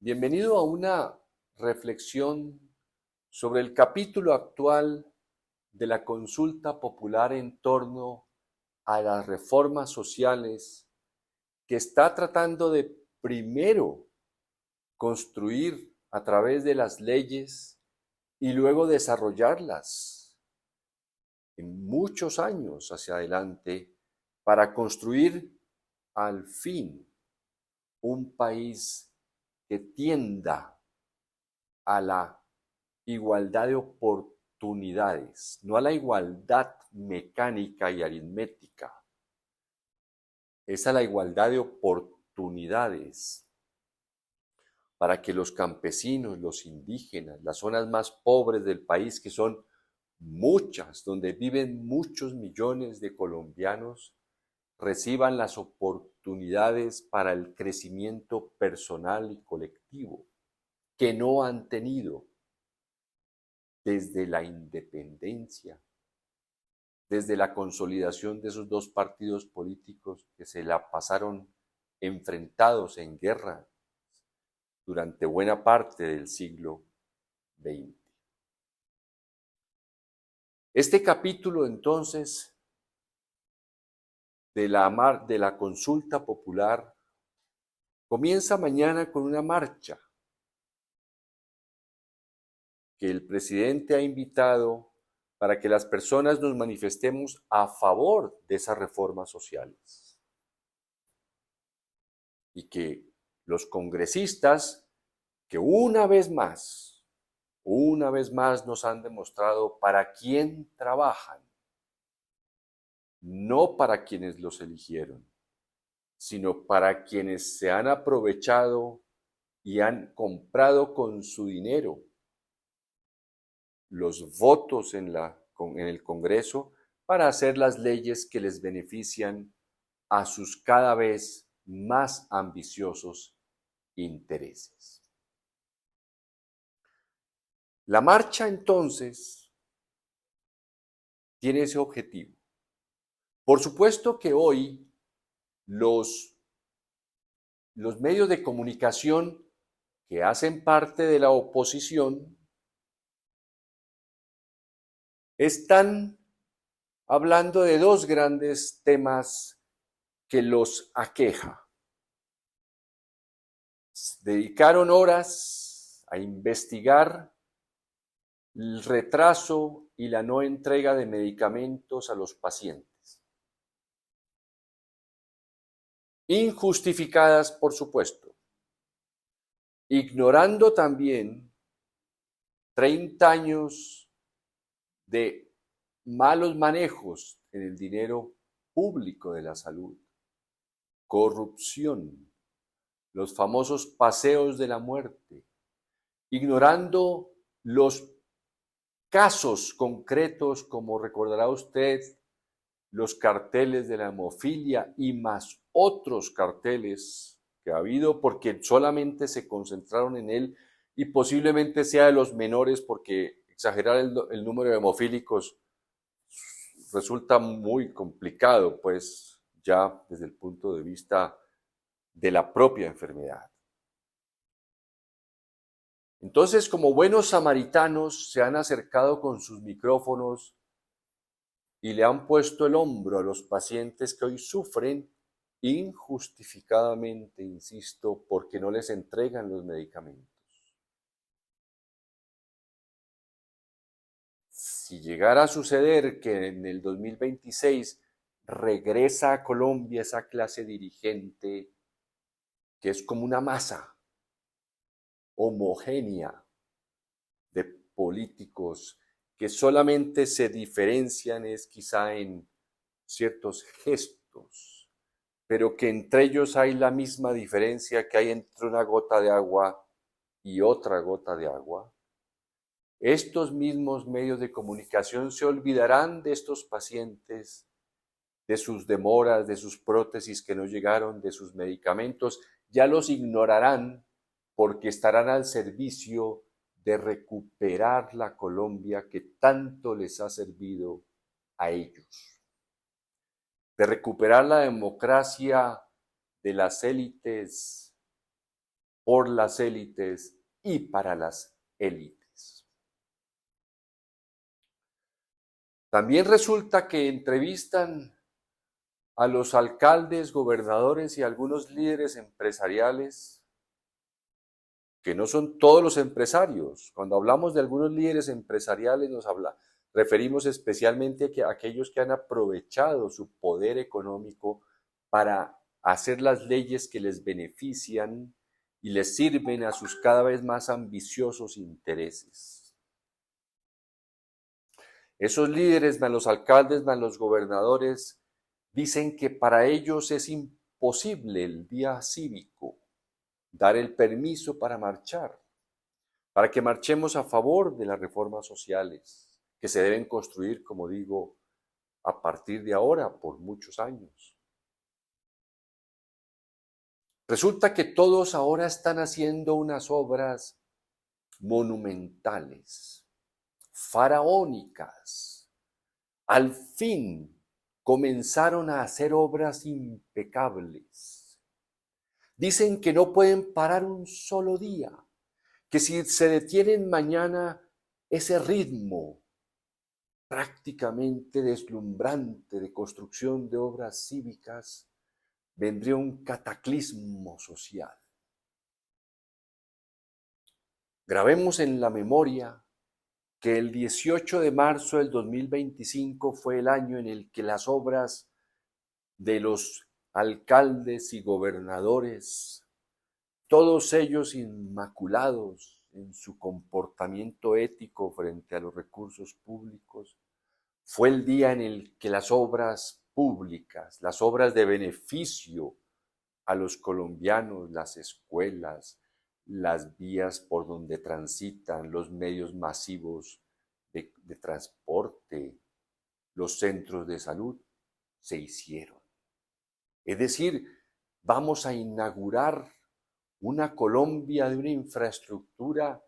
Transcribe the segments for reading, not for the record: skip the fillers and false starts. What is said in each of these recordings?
Bienvenido a una reflexión sobre el capítulo actual de la consulta popular en torno a las reformas sociales que está tratando de primero construir a través de las leyes y luego desarrollarlas en muchos años hacia adelante para construir al fin un país que tienda a la igualdad de oportunidades, no a la igualdad mecánica y aritmética, es a la igualdad de oportunidades para que los campesinos, los indígenas, las zonas más pobres del país, que son muchas, donde viven muchos millones de colombianos, reciban las oportunidades para el crecimiento personal y colectivo que no han tenido desde la independencia, desde la consolidación de esos dos partidos políticos que se la pasaron enfrentados en guerra durante buena parte del siglo XX. Este capítulo entonces de la consulta popular comienza mañana con una marcha que el presidente ha invitado para que las personas nos manifestemos a favor de esas reformas sociales y que los congresistas que una vez más nos han demostrado para quién trabajan, no para quienes los eligieron, sino para quienes se han aprovechado y han comprado con su dinero los votos en el Congreso para hacer las leyes que les benefician a sus cada vez más ambiciosos intereses. La marcha entonces tiene ese objetivo. Por supuesto que hoy los medios de comunicación que hacen parte de la oposición están hablando de dos grandes temas que los aqueja. Dedicaron horas a investigar el retraso y la no entrega de medicamentos a los pacientes. Injustificadas, por supuesto, ignorando también 30 años de malos manejos en el dinero público de la salud, corrupción, los famosos paseos de la muerte, ignorando los casos concretos, como recordará usted, los carteles de la hemofilia y más otros carteles que ha habido, porque solamente se concentraron en él y posiblemente sea de los menores, porque exagerar el número de hemofílicos resulta muy complicado, pues ya desde el punto de vista de la propia enfermedad. Entonces, como buenos samaritanos, se han acercado con sus micrófonos y le han puesto el hombro a los pacientes que hoy sufren injustificadamente, insisto, porque no les entregan los medicamentos. Si llegara a suceder que en el 2026 regresa a Colombia esa clase dirigente que es como una masa homogénea de políticos que solamente se diferencian es quizá en ciertos gestos, pero que entre ellos hay la misma diferencia que hay entre una gota de agua y otra gota de agua. Estos mismos medios de comunicación se olvidarán de estos pacientes, de sus demoras, de sus prótesis que no llegaron, de sus medicamentos, ya los ignorarán porque estarán al servicio de recuperar la Colombia que tanto les ha servido a ellos, de recuperar la democracia de las élites por las élites y para las élites. También resulta que entrevistan a los alcaldes, gobernadores y algunos líderes empresariales, que no son todos los empresarios. Cuando hablamos de algunos líderes empresariales referimos especialmente a aquellos que han aprovechado su poder económico para hacer las leyes que les benefician y les sirven a sus cada vez más ambiciosos intereses. Esos líderes, más los alcaldes, más los gobernadores, dicen que para ellos es imposible el día cívico dar el permiso para marchar, para que marchemos a favor de las reformas sociales que se deben construir, como digo, a partir de ahora por muchos años. Resulta que todos ahora están haciendo unas obras monumentales, faraónicas. Al fin comenzaron a hacer obras impecables. Dicen que no pueden parar un solo día, que si se detienen mañana, ese ritmo prácticamente deslumbrante de construcción de obras cívicas vendría un cataclismo social. Grabemos en la memoria que el 18 de marzo del 2025 fue el año en el que las obras de los alcaldes y gobernadores, todos ellos inmaculados en su comportamiento ético frente a los recursos públicos, fue el día en el que las obras públicas, las obras de beneficio a los colombianos, las escuelas, las vías por donde transitan, los medios masivos de transporte, los centros de salud, se hicieron. Es decir, vamos a inaugurar una Colombia de una infraestructura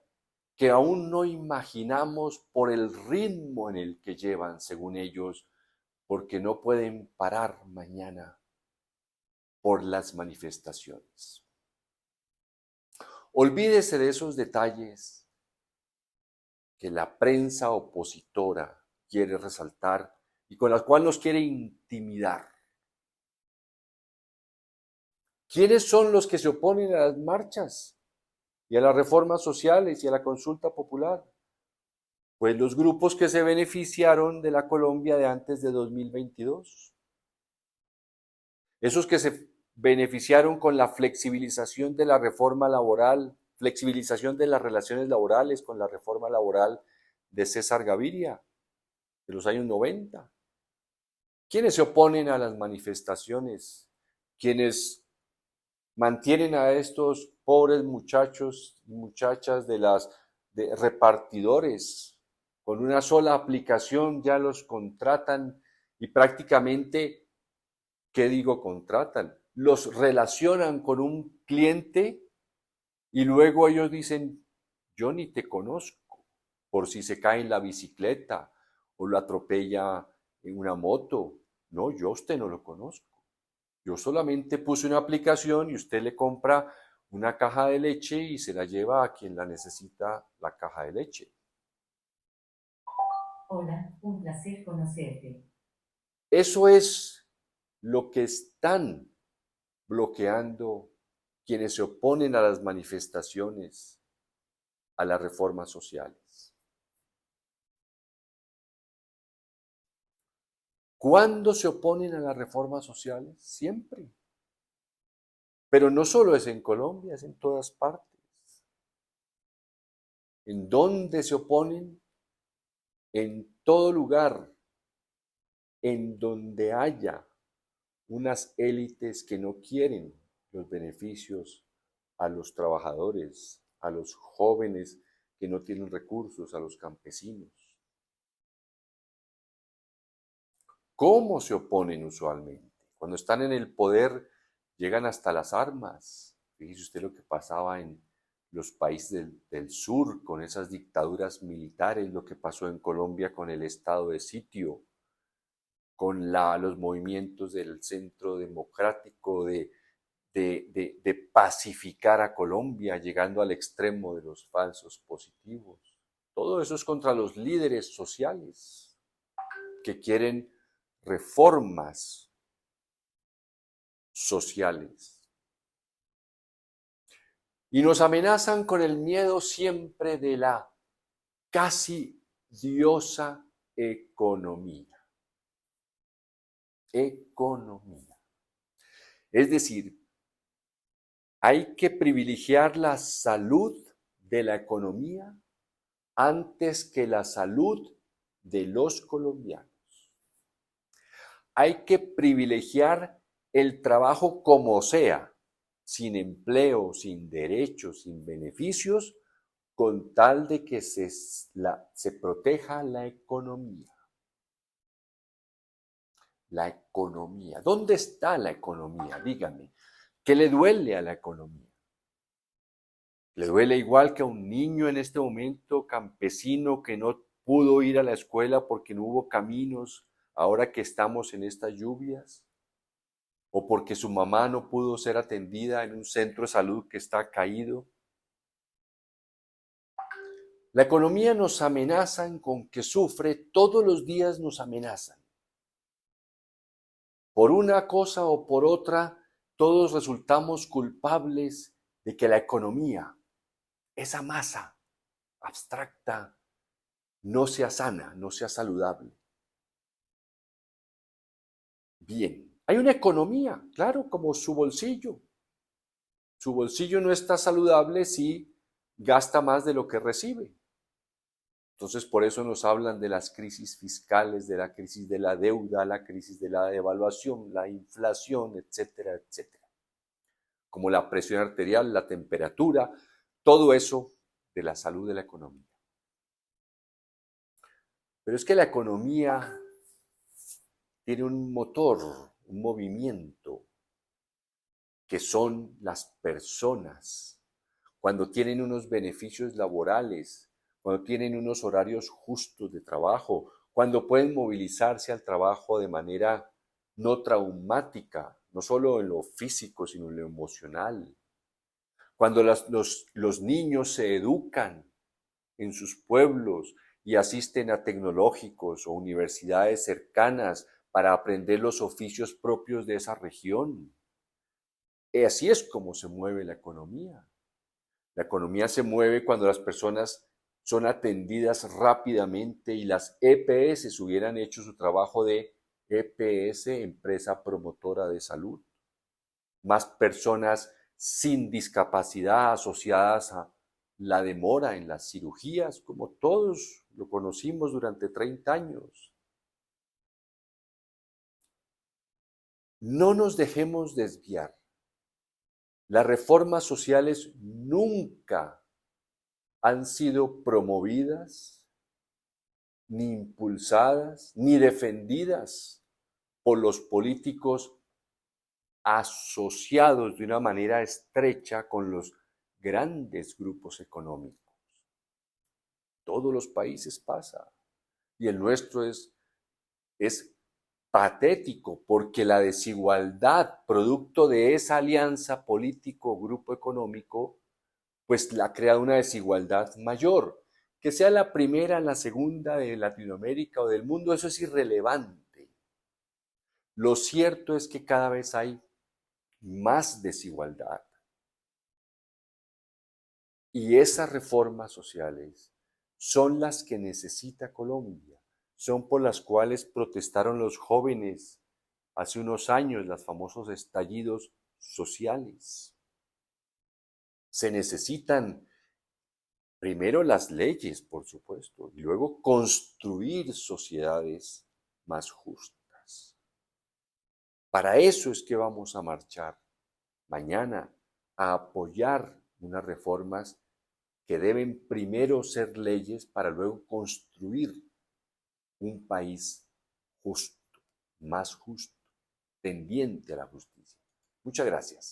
que aún no imaginamos por el ritmo en el que llevan, según ellos, porque no pueden parar mañana por las manifestaciones. Olvídese de esos detalles que la prensa opositora quiere resaltar y con las cuales nos quiere intimidar. ¿Quiénes son los que se oponen a las marchas y a las reformas sociales y a la consulta popular? Pues los grupos que se beneficiaron de la Colombia de antes de 2022. Esos que se beneficiaron con la flexibilización de la reforma laboral, flexibilización de las relaciones laborales con la reforma laboral de César Gaviria, de los años 90. ¿Quiénes se oponen a las manifestaciones? ¿Quiénes mantienen a estos pobres muchachos y muchachas de repartidores? Con una sola aplicación ya los contratan y prácticamente, ¿qué digo contratan? Los relacionan con un cliente y luego ellos dicen, yo ni te conozco, por si se cae en la bicicleta o lo atropella en una moto. No, yo a usted no lo conozco. Yo solamente puse una aplicación y usted le compra una caja de leche y se la lleva a quien la necesita la caja de leche. Hola, un placer conocerte. Eso es lo que están bloqueando quienes se oponen a las manifestaciones, a las reformas sociales. ¿Cuándo se oponen a las reformas sociales? Siempre. Pero no solo es en Colombia, es en todas partes. ¿En dónde se oponen? En todo lugar en donde haya unas élites que no quieren los beneficios a los trabajadores, a los jóvenes que no tienen recursos, a los campesinos. ¿Cómo se oponen usualmente? Cuando están en el poder, llegan hasta las armas. Fíjese usted lo que pasaba en los países del sur con esas dictaduras militares, lo que pasó en Colombia con el estado de sitio, con los movimientos del centro democrático, de pacificar a Colombia, llegando al extremo de los falsos positivos. Todo eso es contra los líderes sociales que quieren reformas sociales. Y nos amenazan con el miedo siempre de la casi diosa economía. Economía. Es decir, hay que privilegiar la salud de la economía antes que la salud de los colombianos. Hay que privilegiar el trabajo como sea, sin empleo, sin derechos, sin beneficios, con tal de que se proteja la economía. La economía. ¿Dónde está la economía? Dígame. ¿Qué le duele a la economía? ¿Le duele igual que a un niño en este momento campesino que no pudo ir a la escuela porque no hubo caminos ahora que estamos en estas lluvias? ¿O porque su mamá no pudo ser atendida en un centro de salud que está caído? La economía nos amenazan con que sufre, todos los días nos amenazan. Por una cosa o por otra, todos resultamos culpables de que la economía, esa masa abstracta, no sea sana, no sea saludable. Bien, hay una economía, claro, como su bolsillo. Su bolsillo no está saludable si gasta más de lo que recibe. Entonces, por eso nos hablan de las crisis fiscales, de la crisis de la deuda, la crisis de la devaluación, la inflación, etcétera, etcétera. Como la presión arterial, la temperatura, todo eso de la salud de la economía. Pero es que la economía tiene un motor, un movimiento, que son las personas. Cuando tienen unos beneficios laborales, cuando tienen unos horarios justos de trabajo, cuando pueden movilizarse al trabajo de manera no traumática, no solo en lo físico, sino en lo emocional. Cuando los niños se educan en sus pueblos y asisten a tecnológicos o universidades cercanas para aprender los oficios propios de esa región. Y así es como se mueve la economía. La economía se mueve cuando las personas son atendidas rápidamente y las EPS hubieran hecho su trabajo de EPS, empresa promotora de salud. Más personas sin discapacidad asociadas a la demora en las cirugías, como todos lo conocimos durante 30 años. No nos dejemos desviar. Las reformas sociales nunca han sido promovidas, ni impulsadas, ni defendidas por los políticos asociados de una manera estrecha con los grandes grupos económicos. Todos los países pasa. Y el nuestro es patético porque la desigualdad, producto de esa alianza político-grupo económico, pues ha creado una desigualdad mayor. Que sea la primera, la segunda de Latinoamérica o del mundo, eso es irrelevante. Lo cierto es que cada vez hay más desigualdad. Y esas reformas sociales son las que necesita Colombia, son por las cuales protestaron los jóvenes hace unos años, los famosos estallidos sociales. Se necesitan primero las leyes, por supuesto, y luego construir sociedades más justas. Para eso es que vamos a marchar mañana a apoyar unas reformas que deben primero ser leyes para luego construir un país justo, más justo, tendiente a la justicia. Muchas gracias.